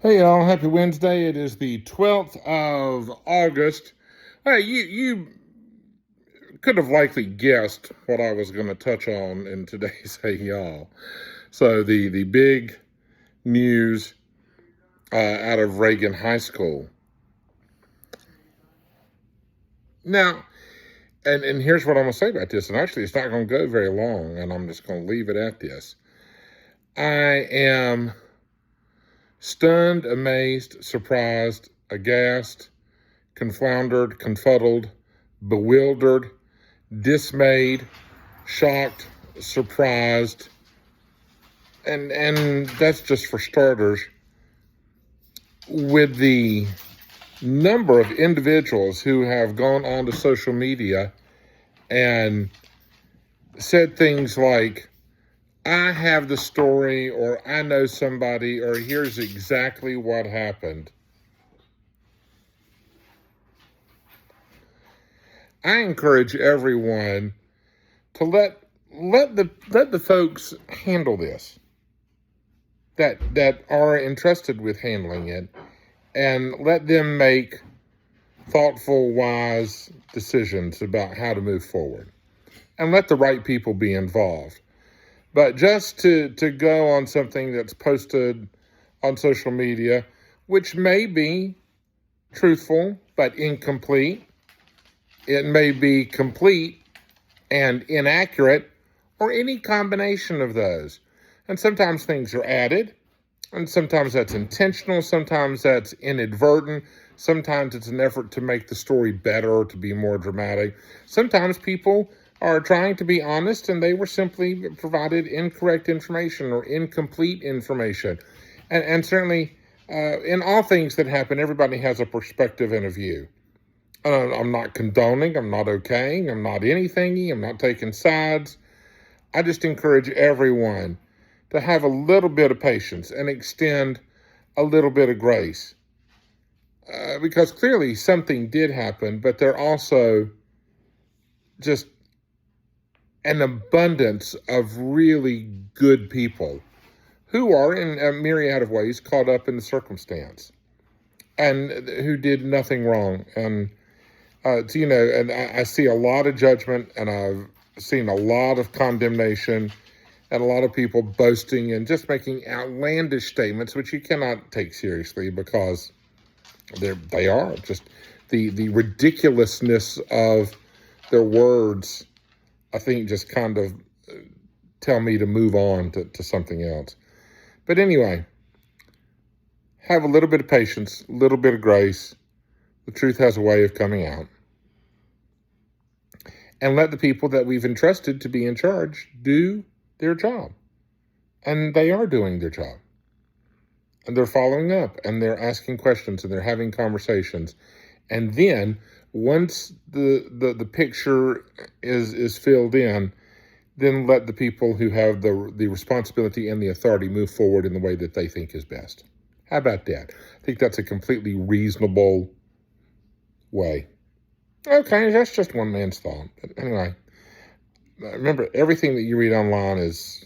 Hey y'all, happy Wednesday. It is the 12th of August. Hey, you could have likely guessed what I was going to touch on in today's Hey Y'all. So the big news out of Reagan High School. Now, and here's what I'm going to say about this, and actually it's not going to go very long, and I'm just going to leave it at this. I am stunned, amazed, surprised, aghast, confounded, confuddled, bewildered, dismayed, shocked, surprised, and that's just for starters, with the number of individuals who have gone onto social media and said things like, I have the story, or I know somebody, or here's exactly what happened. I encourage everyone to let the folks handle this that are entrusted with handling it, and let them make thoughtful, wise decisions about how to move forward, and let the right people be involved. But just to go on something that's posted on social media, which may be truthful but incomplete, it may be complete and inaccurate, or any combination of those. And sometimes things are added, and sometimes that's intentional, sometimes that's inadvertent, sometimes it's an effort to make the story better or to be more dramatic. Sometimes people are trying to be honest, and they were simply provided incorrect information or incomplete information. And certainly, in all things that happen, everybody has a perspective and a view. I'm not condoning, I'm not okaying, I'm not anything, I'm not taking sides. I just encourage everyone to have a little bit of patience and extend a little bit of grace. Because clearly something did happen, but there also just an abundance of really good people who are, in a myriad of ways, caught up in the circumstance and who did nothing wrong. And and I see a lot of judgment, and I've seen a lot of condemnation, and a lot of people boasting and just making outlandish statements, which you cannot take seriously because they are just the ridiculousness of their words. I think just kind of tell me to move on to something else. But anyway, have a little bit of patience, a little bit of grace. The truth has a way of coming out. And let the people that we've entrusted to be in charge do their job. And they are doing their job. And they're following up, and they're asking questions, and they're having conversations. And then once the picture is filled in, then let the people who have the responsibility and the authority move forward in the way that they think is best. How about that? I think that's a completely reasonable way. Okay, that's just one man's thought. But anyway, remember, everything that you read online is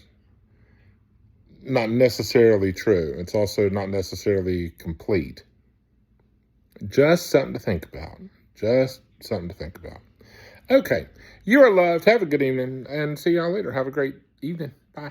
not necessarily true. It's also not necessarily complete. Just something to think about. Just something to think about. Okay, you are loved. Have a good evening, and see y'all later. Have a great evening. Bye.